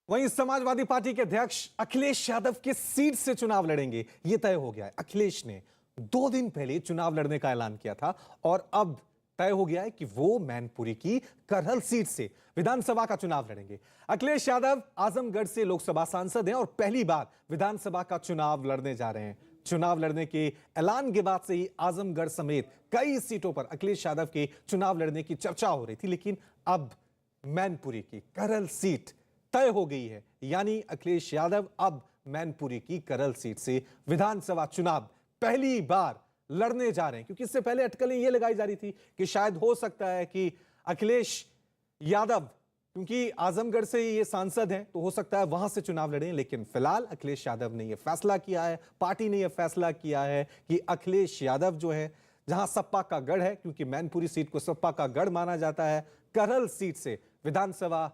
वहीं समाजवादी पार्टी के अध्यक्ष अखिलेश यादव के सीट से चुनाव लड़ेंगे, यह तय हो गया है। अखिलेश ने 2 दिन पहले चुनाव लड़ने का ऐलान किया था और अब तय हो गया है कि वो मैनपुरी की करहल सीट से विधानसभा का चुनाव लड़ेंगे। अखिलेश यादव आजमगढ़ से लोकसभा सांसद हैं और पहली बार विधानसभा का चुनाव लड़ने जा रहे हैं। चुनाव लड़ने के ऐलान के बाद से ही आजमगढ़ समेत कई सीटों पर अखिलेश यादव के चुनाव लड़ने की चर्चा हो रही थी, लेकिन अब मैनपुरी की करहल सीट तय हो गई है। यानी अखिलेश यादव अब मैनपुरी की करहल सीट से विधानसभा चुनाव पहली बार लड़ने जा रहे हैं, क्योंकि इससे पहले अटकलें यह लगाई जा रही थी कि शायद हो सकता है कि अखिलेश यादव, क्योंकि आजमगढ़ से ये सांसद हैं, तो हो सकता है वहां से चुनाव लड़ें। लेकिन फिलहाल अखिलेश यादव ने यह फैसला किया है, पार्टी ने यह फैसला किया है कि अखिलेश यादव जो है, जहां सपा का गढ़ है, क्योंकि मैनपुरी सीट को सपा का गढ़ माना जाता है, करहल सीट से विधानसभा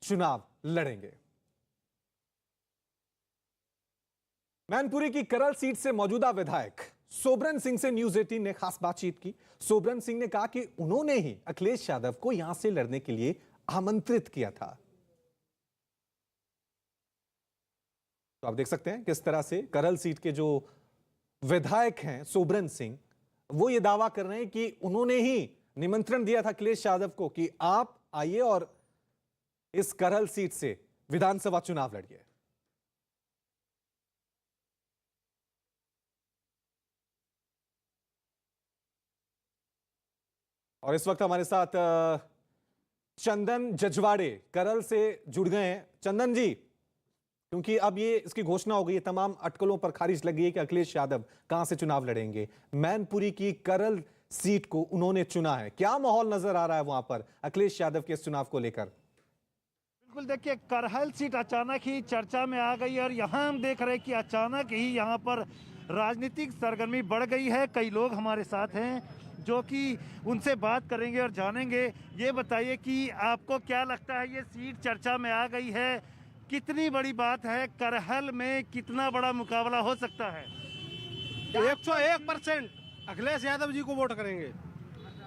चुनाव लड़ेंगे। मैनपुरी की करहल सीट से मौजूदा विधायक सोबरन सिंह से न्यूज 18 ने खास बातचीत की। सोबरन सिंह ने कहा कि उन्होंने ही अखिलेश यादव को यहां से लड़ने के लिए आमंत्रित किया था। तो आप देख सकते हैं किस तरह से करहल सीट के जो विधायक हैं सोबरन सिंह, वो ये दावा कर रहे हैं कि उन्होंने ही निमंत्रण दिया था अखिलेश यादव को कि आप आइए और इस करहल सीट से विधानसभा चुनाव लड़िए। और इस वक्त हमारे साथ चंदन जजवाड़े करहल से जुड़ गए हैं। चंदन जी, क्योंकि अब ये इसकी घोषणा हो गई है, तमाम अटकलों पर खारिज लग गई है कि अखिलेश यादव कहां से चुनाव लड़ेंगे, मैनपुरी की करहल सीट को उन्होंने चुना है। क्या माहौल नजर आ रहा है वहां पर अखिलेश यादव के इस चुनाव को लेकर? बिल्कुल, देखिए करहल सीट अचानक ही चर्चा में आ गई और यहाँ हम देख रहे हैं कि अचानक ही यहाँ पर राजनीतिक सरगर्मी बढ़ गई है। कई लोग हमारे साथ हैं जो कि उनसे बात करेंगे और जानेंगे। ये बताइए कि आपको क्या लगता है, ये सीट चर्चा में आ गई है, कितनी बड़ी बात है, करहल में कितना बड़ा मुकाबला हो सकता है? 101% अखिलेश यादव जी को वोट करेंगे।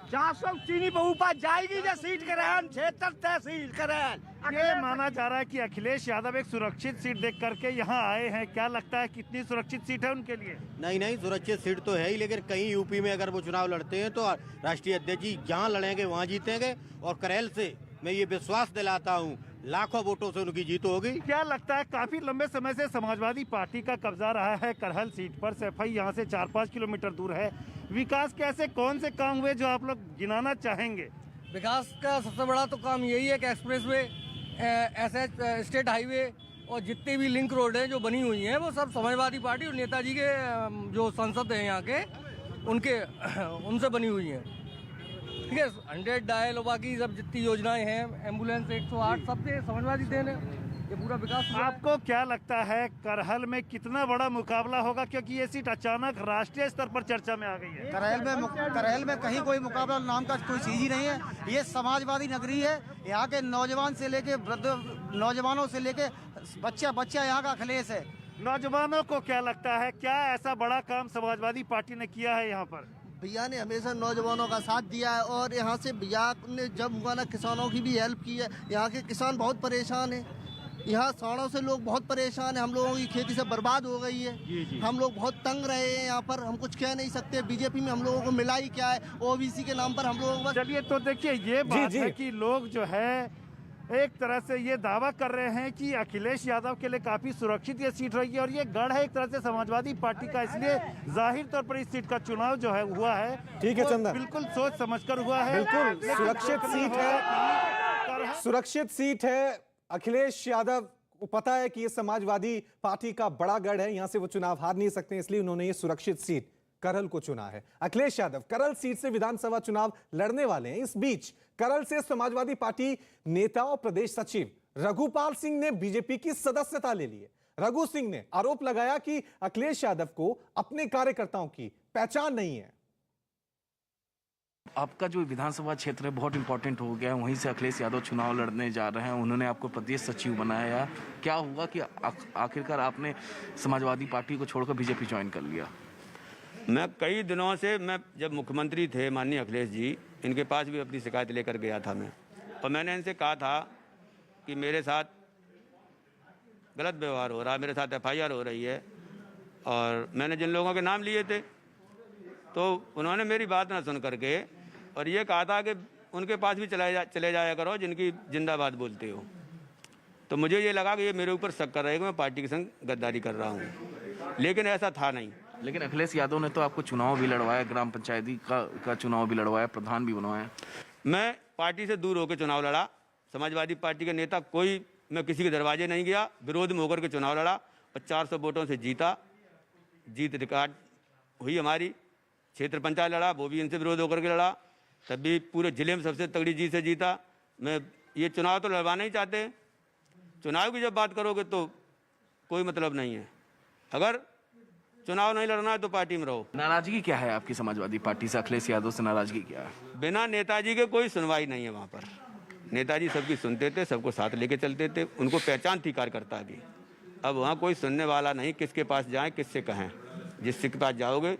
400 चीनी पे ऊपर जाएगी जो सीट करहल, 76 तहसील करहल। ये माना जा रहा है कि अखिलेश यादव एक सुरक्षित सीट देख करके यहाँ आए हैं। क्या लगता है कितनी सुरक्षित सीट है उनके लिए? नहीं, सुरक्षित सीट तो है ही, लेकिन कहीं यूपी में अगर वो चुनाव लड़ते हैं तो राष्ट्रीय अध्यक्ष जी जहाँ लड़ेंगे वहाँ जीतेंगे। और करहल से मैं ये विश्वास दिलाता हूँ, लाखों वोटों से उनकी जीत होगी। क्या लगता है, काफी लंबे समय से समाजवादी पार्टी का कब्जा रहा है करहल सीट पर, सफाई यहाँ से 4-5 किलोमीटर दूर है। विकास के ऐसे कौन से काम हुए जो आप लोग गिनाना चाहेंगे? विकास का सबसे बड़ा तो काम यही है कि एक्सप्रेसवे, एसएच, स्टेट हाईवे और जितने भी लिंक रोड हैं जो बनी हुई हैं वो सब समाजवादी पार्टी और नेताजी के जो सांसद हैं यहाँ के उनसे बनी हुई हैं। ठीक है, 100 डायल और बाकी सब जितनी योजनाएं हैं, एम्बुलेंस 108, सबसे समाजवादी देन है। ये पूरा विकास हुआ है। आपको क्या लगता है करहल में कितना बड़ा मुकाबला होगा, क्योंकि ये सीट अचानक राष्ट्रीय स्तर पर चर्चा में आ गई है? करहल में कहीं कोई मुकाबला नाम का कोई चीज ही नहीं है। ये समाजवादी नगरी है। यहाँ के नौजवान से लेके वृद्ध, नौजवानों से लेके बच्चा यहाँ का अखिलेश है। नौजवानों को क्या लगता है, क्या ऐसा बड़ा काम समाजवादी पार्टी ने किया है यहाँ पर? भैया ने हमेशा नौजवानों का साथ दिया है और यहाँ से भैया ने जब हुआ ना किसानों की भी हेल्प की है। यहाँ के किसान बहुत परेशान हैं, यहाँ साड़ों से लोग बहुत परेशान हैं। हम लोगों की खेती से बर्बाद हो गई है। हम लोग बहुत तंग रहे हैं यहाँ पर, हम कुछ कह नहीं सकते। बीजेपी में हम लोगों को मिला ही क्या है, ओबीसी के नाम पर हम लोगों को। चलिए, तो देखिए ये बात है कि लोग जो है एक तरह से ये दावा कर रहे हैं कि अखिलेश यादव के लिए काफी सुरक्षित ये सीट रहेगी और ये गढ़ है एक तरह से समाजवादी पार्टी का, इसलिए जाहिर तौर पर इस सीट का चुनाव जो है हुआ है। ठीक है चंदन, बिल्कुल सोच समझकर हुआ है। बिल्कुल सुरक्षित सीट है, सुरक्षित सीट है। अखिलेश यादव को पता है कि ये समाजवादी पार्टी का बड़ा गढ़ है, यहां से वो चुनाव हार नहीं सकते, इसलिए उन्होंने ये सुरक्षित सीट करहल को चुना है। अखिलेश यादव करहल सीट से विधानसभा चुनाव लड़ने वाले हैं। इस बीच करहल से समाजवादी पार्टी नेता और प्रदेश सचिव रघुपाल सिंह ने बीजेपी की सदस्यता ले ली है। रघु सिंह ने आरोप लगाया कि अखिलेश यादव को अपने कार्यकर्ताओं की पहचान नहीं है। आपका जो विधानसभा क्षेत्र है बहुत इंपॉर्टेंट हो गया है, वहीं से अखिलेश यादव चुनाव लड़ने जा रहे हैं। उन्होंने आपको प्रदेश सचिव बनाया, क्या हुआ कि आखिरकार आपने समाजवादी पार्टी को छोड़कर बीजेपी ज्वाइन कर लिया? मैं कई दिनों से, मैं जब मुख्यमंत्री थे माननीय अखिलेश जी, इनके पास भी अपनी शिकायत लेकर गया था मैं, और मैंने इनसे कहा था कि मेरे साथ गलत व्यवहार हो रहा है, मेरे साथ FIR हो रही है। और मैंने जिन लोगों के नाम लिए थे तो उन्होंने मेरी बात ना सुन करके और ये कहा था कि उनके पास भी चले जाया करो जिनकी जिंदाबाद बोलते हो। तो मुझे ये लगा कि ये मेरे ऊपर शक कर रहे हैं कि मैं पार्टी के संग गद्दारी कर रहा हूँ, लेकिन ऐसा था नहीं। लेकिन अखिलेश यादव ने तो आपको चुनाव भी लड़वाया, ग्राम पंचायती का चुनाव भी लड़वाया, प्रधान भी बनवाया। मैं पार्टी से दूर होकर चुनाव लड़ा, समाजवादी पार्टी के नेता कोई, मैं किसी के दरवाजे नहीं गया, विरोध में होकर के चुनाव लड़ा और 400 वोटों से जीता। जीत रिकॉर्ड हुई हमारी। क्षेत्र पंचायत लड़ा, वो भी इनसे विरोध होकर के लड़ा, तब भी पूरे जिले में सबसे तगड़ी जीत से जीता। मैं ये चुनाव तो लड़वाना ही चाहते, चुनाव की जब बात करोगे तो कोई मतलब नहीं है। अगर चुनाव नहीं लड़ना है तो पार्टी में रहो। नाराजगी क्या है आपकी समाजवादी पार्टी से? अखिलेश यादव से नाराजगी क्या है? बिना नेताजी के कोई सुनवाई नहीं है वहाँ पर। नेताजी सबकी सुनते थे, सबको साथ लेके चलते थे, उनको पहचान थी कार्यकर्ता की। अब वहाँ कोई सुनने वाला नहीं, किसके पास जाएं, किससे कहें। जिसके पास जाओगे